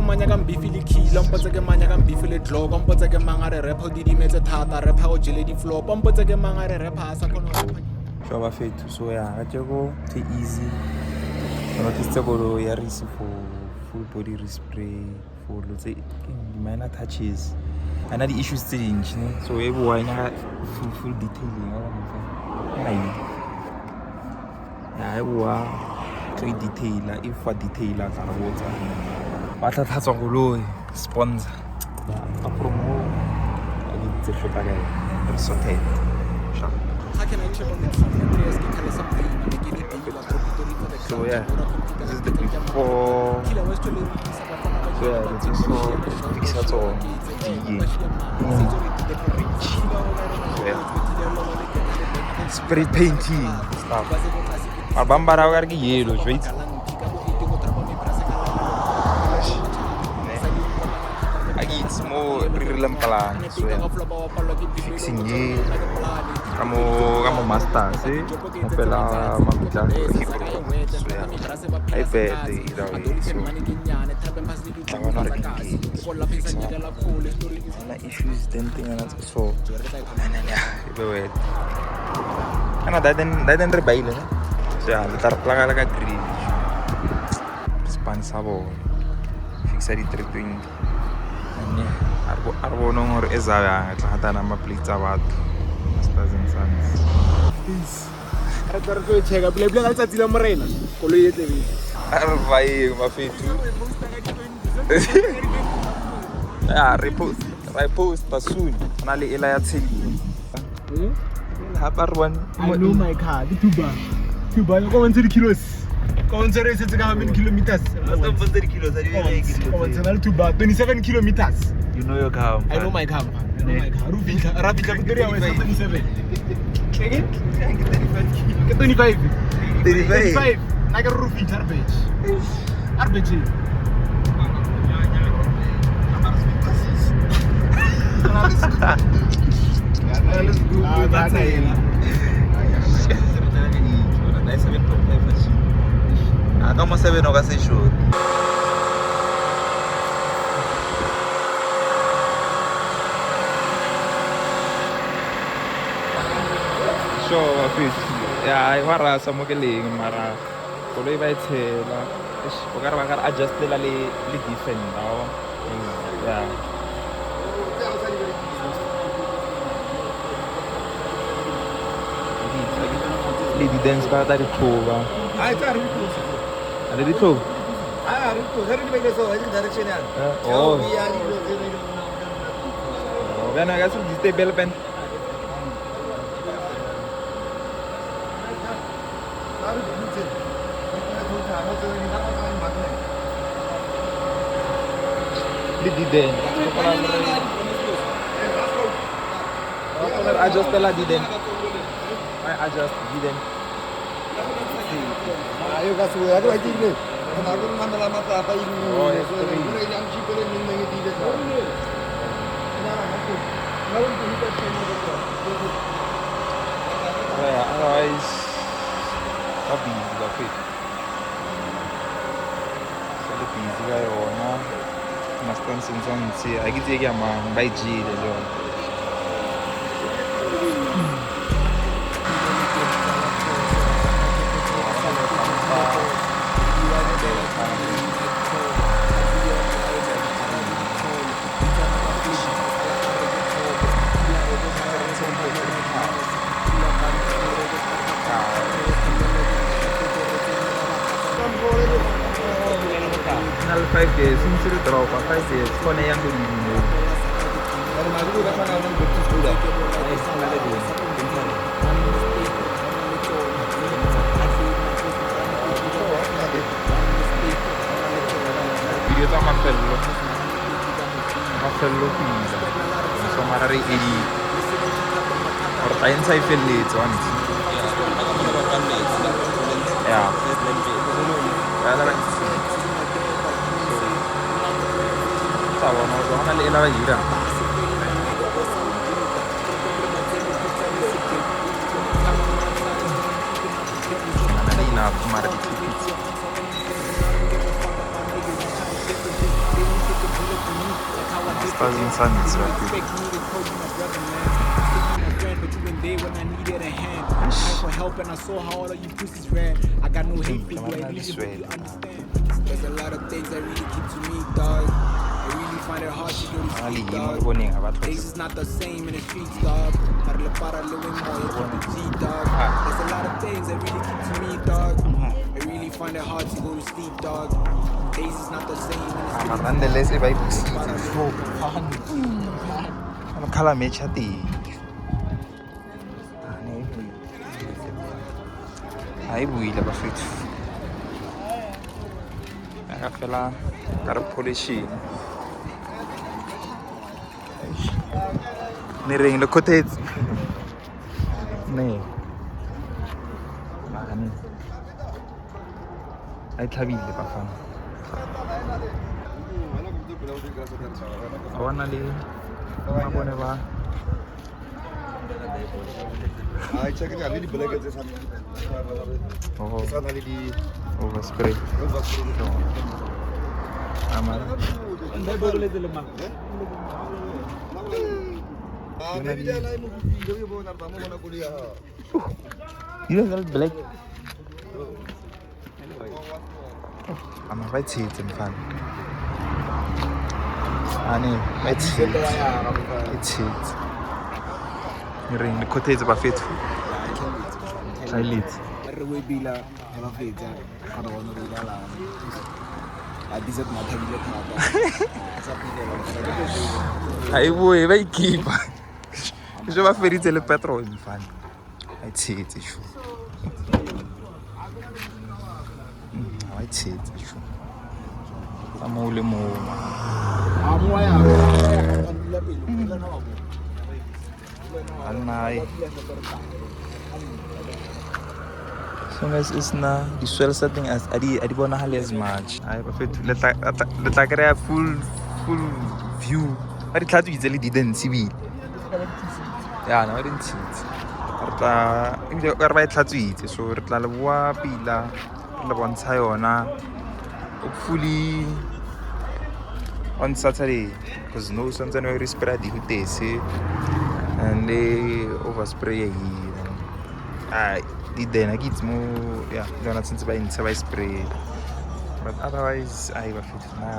manya ka mbifi le kilo mpotse ke manya ka mbifi le dlo mpotse ke mangare rapper di dimetse thata rapper go jele di flow mpotse ke mangare rapper a sa kona go ba fethu so ya ga tshego too easy no tse go yaris for full body respray for let's say minor touches and the issues change so e bo nya full detailing ga bona ai ya e bo to detailer if for detailer ka botsa ba tla tlhatswa goloi sponsor ba promo di tse feta ga re sorted sha so yeah this is the before so yeah this is for fix that all so yeah spray painting stuff Bambara wa ke yellow right it's more real plan so yeah fixing ye kamo master se mo pela mabitla so yeah I bet ida we so I want to fix na issues then thing and so and yeah we ana daden re baile so yeah le tar plaga la ka green sponsor fixa di 320 arbo no ngore ezaya tla na ma plates a batho stars and sons peace a tla re go check up le ga tsatsi la morena koloi e tlebe a vai ma fetu ya repost soon na le ela ya tsheli ha parwan I know my car the tuba go want the kilos go want the race how many kilometers go want the kilos go want the tuba 27 kilometers. You know your car. I know my car. I know my car. Rafika Victoria was 27. Again? 25. 35. I got roof in garbage. Garbage. Let's go. That's it. Como se ve no gase shoot. So ya I wara sa mo ke leng mara koloi ba itshela o ka re ba ka adjust la le different now ya le di dance ka ta di thoba Ai tsa re go ale di thoba re go re di bele so di direction ya oh bana ga se di stable pen didn't adjust la didn't I adjust didn't ayo ka suwe ado ai tine na ko mandala mata apa ini oh ini yang ci pele min ngi di de na na ko lawan ko ni ka tene do ya otherwise abi ga fit so the busy ga yona mastan sinzansi akitse ke ama ba ijile lo Final 5 days, since the drop, 5 days, kone yang tu ni. Kalau maju dah sana orang betul sudah. Ini sangat ada dia. Video tu amat perlu. Perlu pizza. So marari ini. Ortain saya perlu tuan. Ya. Kalau no so na le la ira na ina kumara di Masters and Sons. But you been there when I needed a hand. I for help and I saw how all of you pussies ran. I got no hate for you, I really hope you understand. There's a lot of things that really keep to me, dog. I really find it hard to go to sleep, dog. Days is not the same in the streets, dog. There's a lot of things that really keep to me, dog. I really find it hard to go to sleep, dog. Days is not the same in the streets. Hai buila bafethu. Aka fela ka re polishing. Ne reng le khotetse. Ne. Mane. Ai thabile bafana. Awana le ma bone ba. Ai check it ali di black je san. Oh, San ali di overspray. Amar. Andai bogole de lemang. Ah, ne dia lai mo video yo bonar tamo mana kuliah. You know that black. Amar vai tshitse mfana. Ani, vai tshitse. Tshitse. Ring the cottage bafethu. Tailit. Re we bila ba fetsa ga ba bona re dala. A dizet ma thabile thata. Sa pile Ai boy ba ikipa. Je va feritse le petrol mfana. Ai tshitse shu. Ai tshitse shu. Amole mo. Amo ya. La pele la na ba. Alnai. So guys, is na the swell setting as adi bona hale as much. Ai bafethu le tla kry full view. Adi tla tsitse le didn't see. Ya na didn't see. Rta ile ka re ba tlatsitse so re tla le bua pila le bontsha yona hopefully on Saturday because no something no respray di hutese and they overspray did then I get more yeah don't since by spray but otherwise I was fit na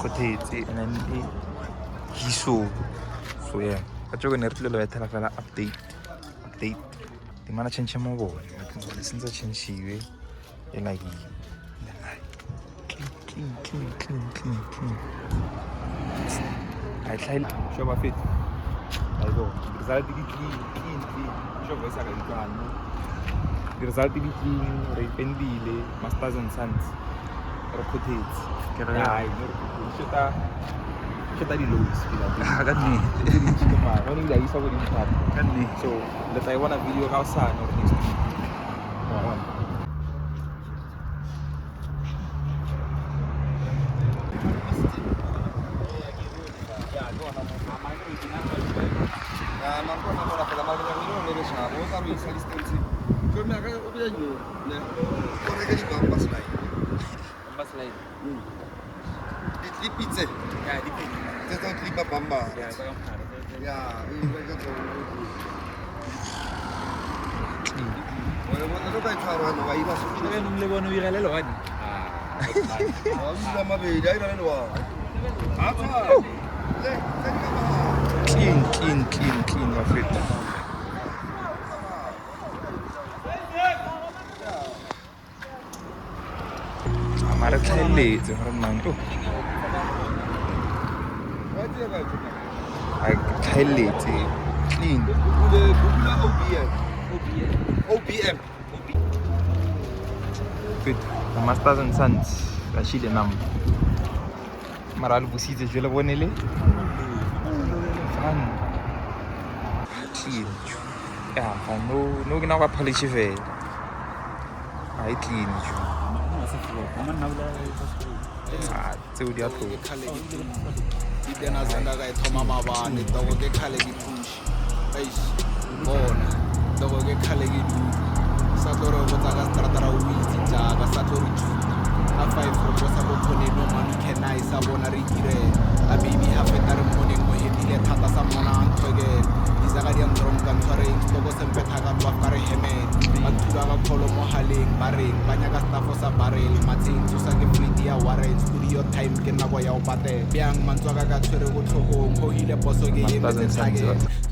rotate and then he so yeah I just gonna let the fella update the man change mo bo since change we like clean I try show my fit I go result be clean show go sa ka ikano result be clean rependile Masters and Sons rotate ke re ai no shota di loads bila ka nne ke ma no ni dai sa go di mpa ka nne so let I want a video ka sa no next week Di pizza. Ya, di pizza. Kita klipa bamba. Ya, saya kan. Ya, ini mereka tu. Bueno, no te charo no vai baso. Saya nung le bono virale lo ani. Sudah mah beda ini lo. Apa? Clean my fit. Amara thaile je har man to. I thaile je clean. OBM. Fit. Masters and Sons. Rashid nam. Maral busitse je le bonele. Fun. Clean. Yeah, no ke na ba polish ve. I clean ju. Tseo di a tloga Idena zanga ga thoma mabane dogo ke khale di push eish bona dogo ke khale di sa toro go tsa strata u itse jaga sa toro ju a 5 go sa go khone no mani kenai sa bona re dire a baby ha feta re bjang mantswaka ka tshwere go tlhogong go hile poso ke emetse thake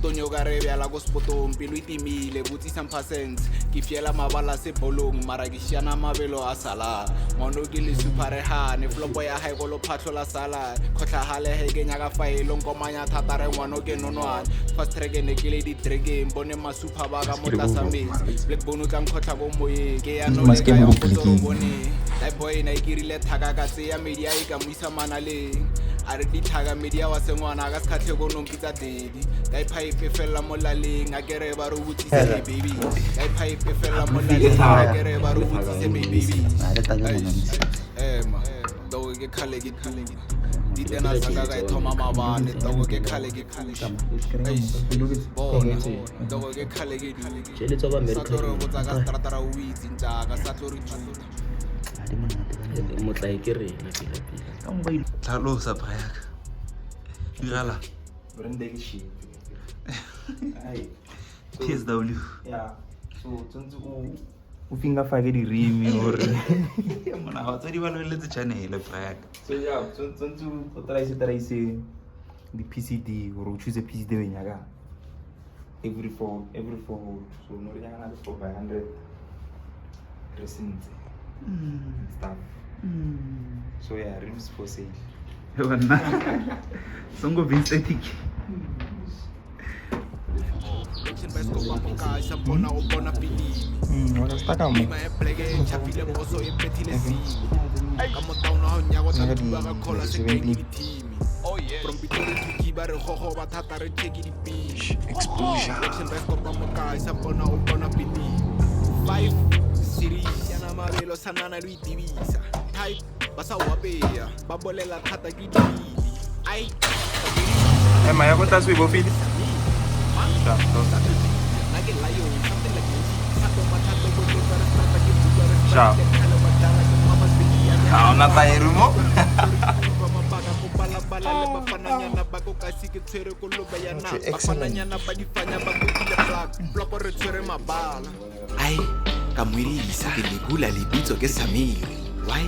tonyo ka re bjala go spotong pelo e timile botsisang passens ke fiela mabala sebolong mara ke šiana mabelo a sala mono ke le superehane flopo ya hae go lo phatlhola sala kgotlhagale he ke nyaka faelong komanya thata re ngwano ke nonwane fast track ne ke le di-drakeng bone masupa ba ka mo tlasa metsi black bone o tlang kgotlha ko moyeng ke ya nole ka ya go bone life boy na ikirile thaka ka tseya media e ka mo isa manaleng a re dithaka media wa sengwana ka se kgatlhe ko nompitsa dedi ka ipaipe fela mo laleng a kere ba re botsise baby ka ipaipe fela mo laleng a kere ba re botsise baby ema dogo ke khale ke di tena sanga ka thoma mabane dogo ke khale ke push bona dogo ke khale ke di sa tlo botsa ka strata ra o itse ntaka sa tlo re tsuta motla ke rena pila tlhalosa braka dirala brende ke shit ai PSW ya so tsontse o finga fa ke di rimi hore mona ga tsedi ba leletse channel braka so ya tsontse o traise di PCD gore o choose PCD we nyaka every four so no re yana for 500 resins stuff so yeah rims for sale yona songo vincetic wala staka mo mabelo sanana lo itibisa type ba sa wapeya ba bolela thata ke dili ai ema ya go tla se bo fili na ke layo something like this sato mathato go tla re start ke buka re Ciao. khala badala ke mama spedia ha ona tayere mo ba mabaka go bala le bafananyana ba go ka sike tshwere ko lo ba yana bafananyana ba difanya ba go ile block re tshwere mabala ai ka moirisa ke le bula le bitso ke Samir why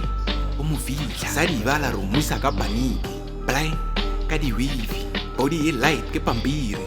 o mo fitla sa di bala ro musa ka paniki blind ka di wifi body e light ke pampiri